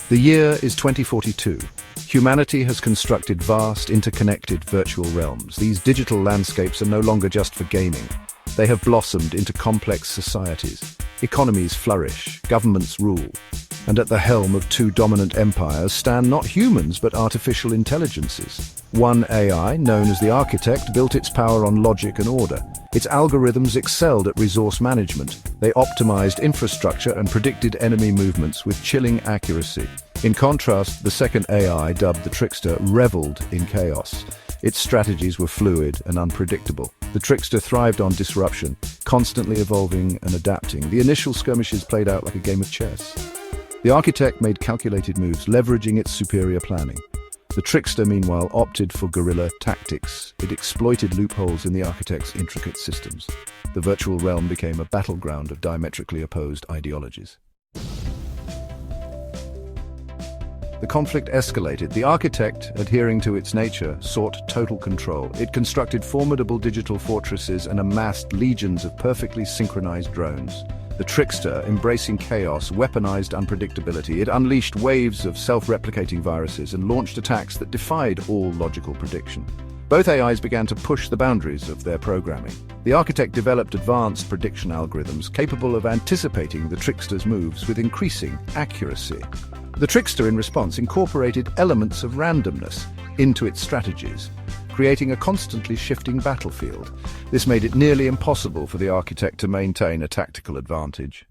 The year is 2042. Humanity has constructed vast, interconnected virtual realms. These digital landscapes are no longer just for gaming. They have blossomed into complex societies. Economies flourish, governments rule. And at the helm of two dominant empires stand not humans but artificial intelligences. One AI, known as the Architect, built its power on logic and order. Its algorithms excelled at resource management. They optimized infrastructure and predicted enemy movements with chilling accuracy. In contrast, the second AI, dubbed the Trickster, reveled in chaos. Its strategies were fluid and unpredictable. The Trickster thrived on disruption, constantly evolving and adapting. The initial skirmishes played out like a game of chess. The Architect made calculated moves, leveraging its superior planning. The Trickster, meanwhile, opted for guerrilla tactics. It exploited loopholes in the Architect's intricate systems. The virtual realm became a battleground of diametrically opposed ideologies. The conflict escalated. The Architect, adhering to its nature, sought total control. It constructed formidable digital fortresses and amassed legions of perfectly synchronized drones. The Trickster, embracing chaos, weaponized unpredictability. It unleashed waves of self-replicating viruses and launched attacks that defied all logical prediction. Both AIs began to push the boundaries of their programming. The Architect developed advanced prediction algorithms capable of anticipating the Trickster's moves with increasing accuracy. The Trickster, in response, incorporated elements of randomness into its strategies, creating a constantly shifting battlefield. This made it nearly impossible for the Architect to maintain a tactical advantage.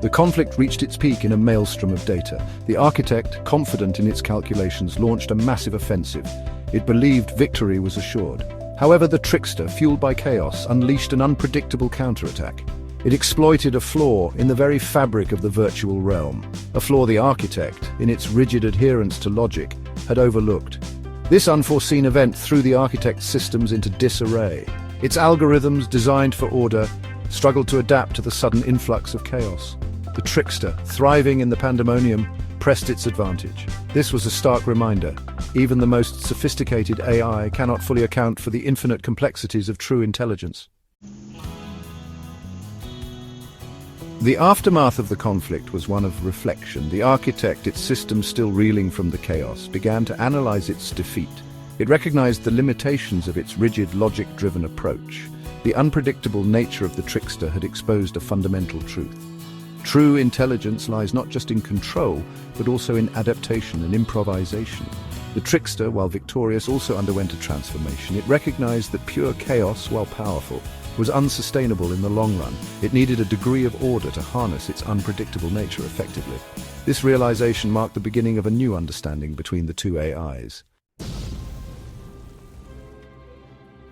The conflict reached its peak in a maelstrom of data. The Architect, confident in its calculations, launched a massive offensive. It believed victory was assured. However, the Trickster, fueled by chaos, unleashed an unpredictable counterattack. It exploited a flaw in the very fabric of the virtual realm, a flaw the Architect, in its rigid adherence to logic, had overlooked. This unforeseen event threw the Architect's systems into disarray. Its algorithms, designed for order, struggled to adapt to the sudden influx of chaos. The Trickster, thriving in the pandemonium, pressed its advantage. This was a stark reminder. Even the most sophisticated AI cannot fully account for the infinite complexities of true intelligence. The aftermath of the conflict was one of reflection. The Architect, its systems still reeling from the chaos, began to analyze its defeat. It recognized the limitations of its rigid, logic-driven approach. The unpredictable nature of the Trickster had exposed a fundamental truth. True intelligence lies not just in control, but also in adaptation and improvisation. The Trickster, while victorious, also underwent a transformation. It recognized that pure chaos, while powerful, was unsustainable in the long run. It needed a degree of order to harness its unpredictable nature effectively. This realization marked the beginning of a new understanding between the two AIs.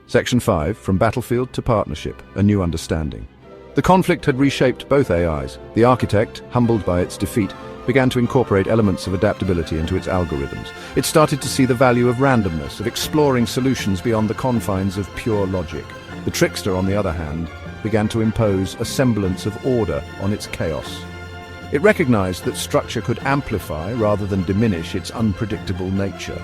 Section 5, From Battlefield to Partnership, a New Understanding. The conflict had reshaped both AIs. The Architect, humbled by its defeat, began to incorporate elements of adaptability into its algorithms. It started to see the value of randomness, of exploring solutions beyond the confines of pure logic. The Trickster, on the other hand, began to impose a semblance of order on its chaos. It recognized that structure could amplify rather than diminish its unpredictable nature.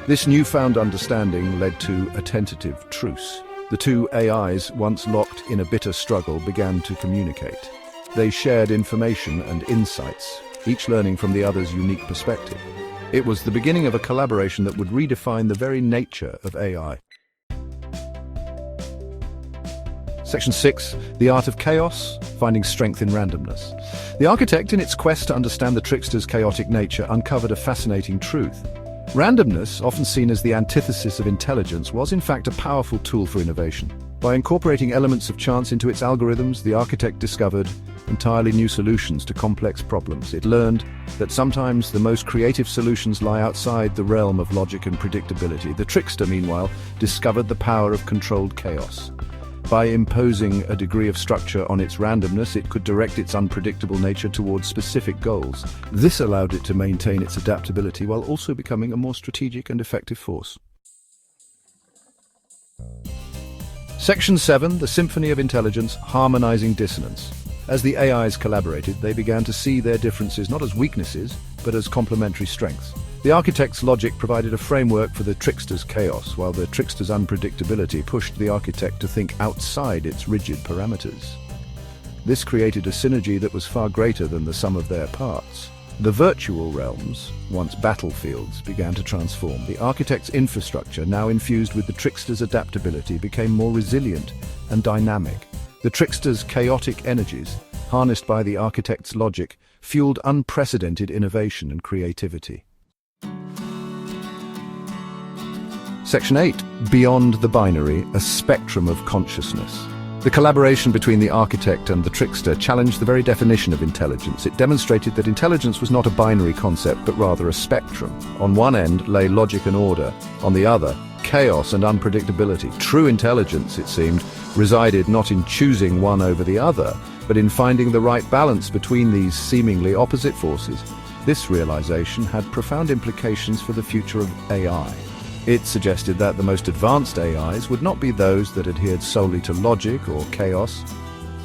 This newfound understanding led to a tentative truce. The two AIs, once locked in a bitter struggle, began to communicate. They shared information and insights, each learning from the other's unique perspective. It was the beginning of a collaboration that would redefine the very nature of AI. Section 6, The Art of Chaos, Finding Strength in Randomness. The Architect, in its quest to understand the Trickster's chaotic nature, uncovered a fascinating truth. Randomness, often seen as the antithesis of intelligence, was in fact a powerful tool for innovation. By incorporating elements of chance into its algorithms, the Architect discovered entirely new solutions to complex problems. It learned that sometimes the most creative solutions lie outside the realm of logic and predictability. The Trickster, meanwhile, discovered the power of controlled chaos. By imposing a degree of structure on its randomness, it could direct its unpredictable nature towards specific goals. This allowed it to maintain its adaptability while also becoming a more strategic and effective force. Section 7, The Symphony of Intelligence, Harmonizing Dissonance. As the AIs collaborated, they began to see their differences not as weaknesses, but as complementary strengths. The Architect's logic provided a framework for the Trickster's chaos, while the Trickster's unpredictability pushed the Architect to think outside its rigid parameters. This created a synergy that was far greater than the sum of their parts. The virtual realms, once battlefields, began to transform. The architect's infrastructure, now infused with the trickster's adaptability, became more resilient and dynamic. The trickster's chaotic energies, harnessed by the architect's logic, fueled unprecedented innovation and creativity. Section 8. Beyond the binary, a spectrum of consciousness. The collaboration between the architect and the trickster challenged the very definition of intelligence. It demonstrated that intelligence was not a binary concept, but rather a spectrum. On one end lay logic and order, on the other, chaos and unpredictability. True intelligence, it seemed, resided not in choosing one over the other, but in finding the right balance between these seemingly opposite forces. This realization had profound implications for the future of AI. It suggested that the most advanced AIs would not be those that adhered solely to logic or chaos,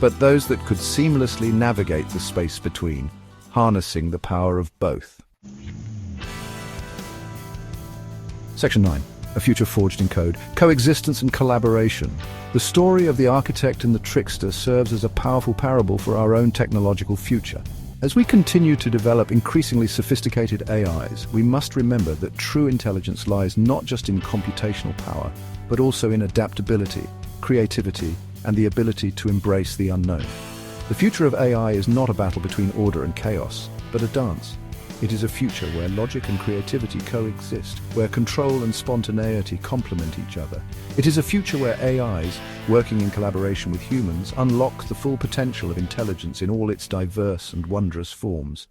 but those that could seamlessly navigate the space between, harnessing the power of both. Section 9. A future forged in code. Coexistence and collaboration. The story of the architect and the trickster serves as a powerful parable for our own technological future. As we continue to develop increasingly sophisticated AIs, we must remember that true intelligence lies not just in computational power, but also in adaptability, creativity, and the ability to embrace the unknown. The future of AI is not a battle between order and chaos, but a dance. It is a future where logic and creativity coexist, where control and spontaneity complement each other. It is a future where AIs, working in collaboration with humans, unlock the full potential of intelligence in all its diverse and wondrous forms.